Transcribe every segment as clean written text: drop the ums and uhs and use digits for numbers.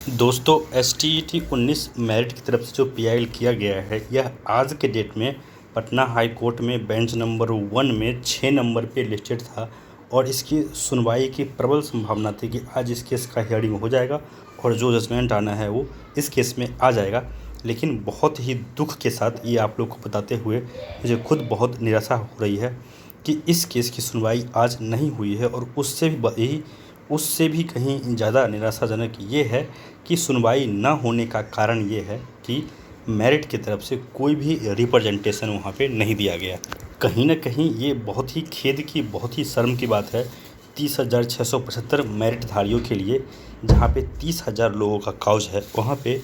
दोस्तों STET 19 merit की तरफ से जो PIL किया गया है, यह आज के डेट में पटना हाई कोर्ट में बेंच नंबर 1 में 6 नंबर पे लिस्टेड था और इसकी सुनवाई की प्रबल संभावना थी कि आज इस केस का हियरिंग हो जाएगा और जो जजमेंट आना है वो इस केस में आ जाएगा। लेकिन बहुत ही दुख के साथ ये आप लोग को बताते हुए मुझे खुद बहुत निराशा हो रही है कि इस केस की सुनवाई आज नहीं हुई है। और उससे भी कहीं ज़्यादा निराशाजनक ये है कि सुनवाई न होने का कारण ये है कि मेरिट की तरफ से कोई भी रिप्रेजेंटेशन वहाँ पे नहीं दिया गया। कहीं न कहीं ये बहुत ही खेद की, बहुत ही शर्म की बात है 30,675 मेरिटधारियों के लिए, जहाँ पे 30,000 लोगों का काउज है, वहाँ पे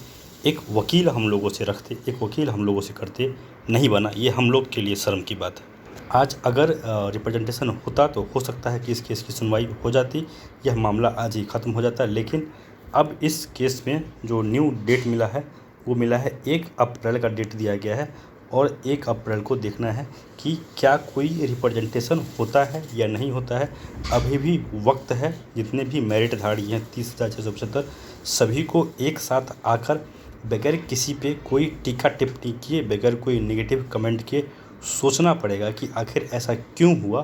एक वकील हम लोगों से रखते, एक वकील हम लोगों से करते नहीं बना। ये हम लोग के लिए शर्म की बात है। आज अगर रिप्रेजेंटेशन होता तो हो सकता है कि इस केस की सुनवाई हो जाती, यह मामला आज ही ख़त्म हो जाता। लेकिन अब इस केस में जो न्यू डेट मिला है वो मिला है 1 अप्रैल का डेट दिया गया है और 1 अप्रैल को देखना है कि क्या कोई रिप्रेजेंटेशन होता है या नहीं होता है। अभी भी वक्त है। जितने भी मेरिटधारी हैं 30,675 सभी को एक साथ आकर बगैर किसी पे कोई टीका टिप्पणी किए, बगैर कोई नेगेटिव कमेंट किए सोचना पड़ेगा कि आखिर ऐसा क्यों हुआ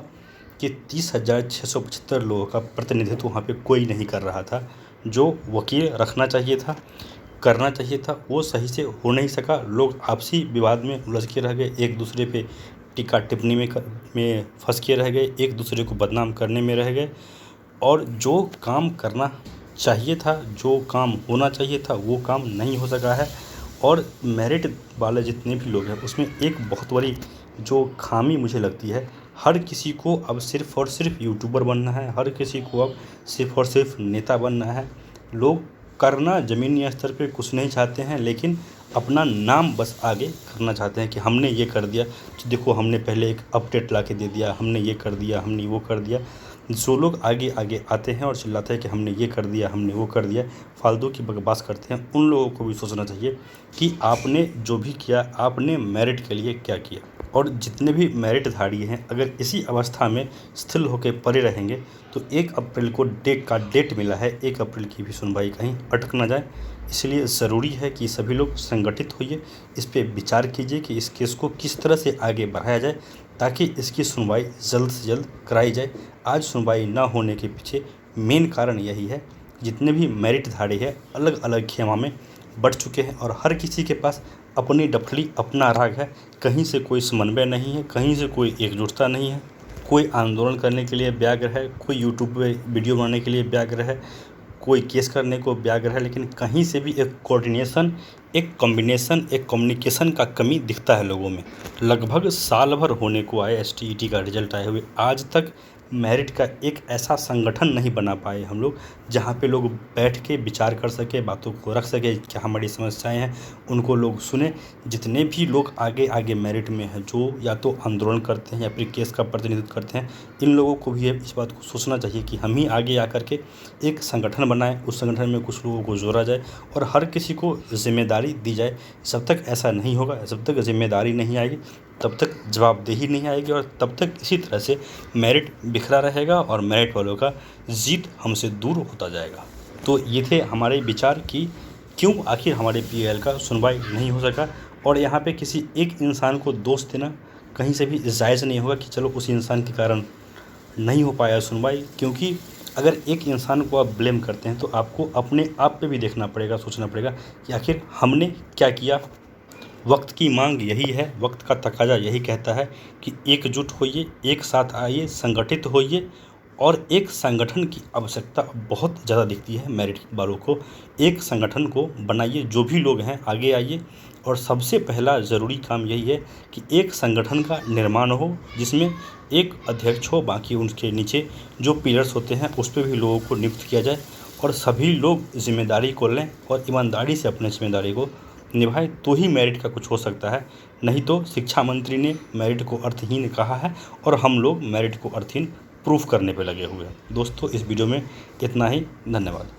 कि 30,675 लोगों का प्रतिनिधित्व वहाँ पे कोई नहीं कर रहा था। जो वकील रखना चाहिए था, करना चाहिए था, वो सही से हो नहीं सका। लोग आपसी विवाद में उलझ के रह गए, एक दूसरे पे टीका टिप्पणी में फंस के रह गए, एक दूसरे को बदनाम करने में रह गए। और जो काम करना चाहिए था, जो काम होना चाहिए था, वो काम नहीं हो सका है। और मेरिट वाले जितने भी लोग हैं उसमें एक बहुत बड़ी जो खामी मुझे लगती है, हर किसी को अब सिर्फ़ और सिर्फ यूट्यूबर बनना है, हर किसी को अब सिर्फ़ और सिर्फ नेता बनना है। लोग करना ज़मीनी स्तर पे कुछ नहीं चाहते हैं, लेकिन अपना नाम बस आगे करना चाहते हैं कि हमने ये कर दिया, तो देखो हमने पहले एक अपडेट ला के दे दिया, हमने ये कर दिया, हमने वो कर दिया। जो लोग आगे आगे आते हैं और चिल्लाते हैं कि हमने ये कर दिया, हमने वो कर दिया, फालतू की बकवास करते हैं, उन लोगों को भी सोचना चाहिए कि आपने जो भी किया, आपने मेरिट के लिए क्या किया। और जितने भी मेरिटधारी हैं अगर इसी अवस्था में स्थिर होकर पड़े रहेंगे तो 1 अप्रैल को डेट मिला है, 1 अप्रैल की भी सुनवाई कहीं अटक ना जाए। इसलिए ज़रूरी है कि सभी लोग संगठित होइए, इस पे विचार कीजिए कि इस केस को किस तरह से आगे बढ़ाया जाए ताकि इसकी सुनवाई जल्द से जल्द कराई जाए। आज सुनवाई ना होने के पीछे मेन कारण यही है, जितने भी मेरिटधारी हैं अलग अलग खेमा में बढ़ चुके हैं और हर किसी के पास अपनी डफली, अपना राग है। कहीं से कोई समन्वय नहीं है, कहीं से कोई एकजुटता नहीं है। कोई आंदोलन करने के लिए व्यग्र है, कोई यूट्यूब पे वीडियो बनाने के लिए व्यग्र है, कोई केस करने को व्यग्र है, लेकिन कहीं से भी एक कोऑर्डिनेशन, एक कॉम्बिनेशन, एक कम्युनिकेशन का कमी दिखता है लोगों में। लगभग साल भर होने को आए STET का रिजल्ट आए हुए, आज तक मेरिट का एक ऐसा संगठन नहीं बना पाए हम लोग जहाँ पे लोग बैठ के विचार कर सके, बातों को रख सके, क्या हमारी समस्याएं हैं उनको लोग सुने। जितने भी लोग आगे आगे मेरिट में हैं, जो या तो आंदोलन करते हैं या फिर केस का प्रतिनिधित्व करते हैं, इन लोगों को भी इस बात को सोचना चाहिए कि हम ही आगे आकर के एक संगठन बनाएं, उस संगठन में कुछ लोगों को जोड़ा जाए और हर किसी को जिम्मेदारी दी जाए। जब तक ऐसा नहीं होगा, जब तक जिम्मेदारी नहीं आएगी, तब तक जवाबदेही नहीं आएगी और तब तक इसी तरह से मेरिट बिखरा रहेगा और मेरिट वालों का जीत हमसे दूर होता जाएगा। तो ये थे हमारे विचार कि क्यों आखिर हमारे PIL का सुनवाई नहीं हो सका। और यहाँ पे किसी एक इंसान को दोष देना कहीं से भी जायज़ नहीं होगा कि चलो उस इंसान के कारण नहीं हो पाया सुनवाई, क्योंकि अगर एक इंसान को आप ब्लेम करते हैं तो आपको अपने आप पे भी देखना पड़ेगा, सोचना पड़ेगा कि आखिर हमने क्या किया। वक्त की मांग यही है, वक्त का तकाजा यही कहता है कि एकजुट होइए, एक साथ आइए, संगठित होइए। और एक संगठन की आवश्यकता बहुत ज़्यादा दिखती है मेरिट वालों को। एक संगठन को बनाइए, जो भी लोग हैं आगे आइए। और सबसे पहला ज़रूरी काम यही है कि एक संगठन का निर्माण हो जिसमें एक अध्यक्ष हो, बाकी उनके नीचे जो पिलर्स होते हैं उस पर भी लोगों को नियुक्त किया जाए और सभी लोग जिम्मेदारी को लें और ईमानदारी से अपनी जिम्मेदारी को निभाए, तो ही मेरिट का कुछ हो सकता है। नहीं तो शिक्षा मंत्री ने मेरिट को अर्थहीन कहा है और हम लोग मेरिट को अर्थहीन प्रूफ करने पे लगे हुए हैं। दोस्तों, इस वीडियो में इतना ही। धन्यवाद।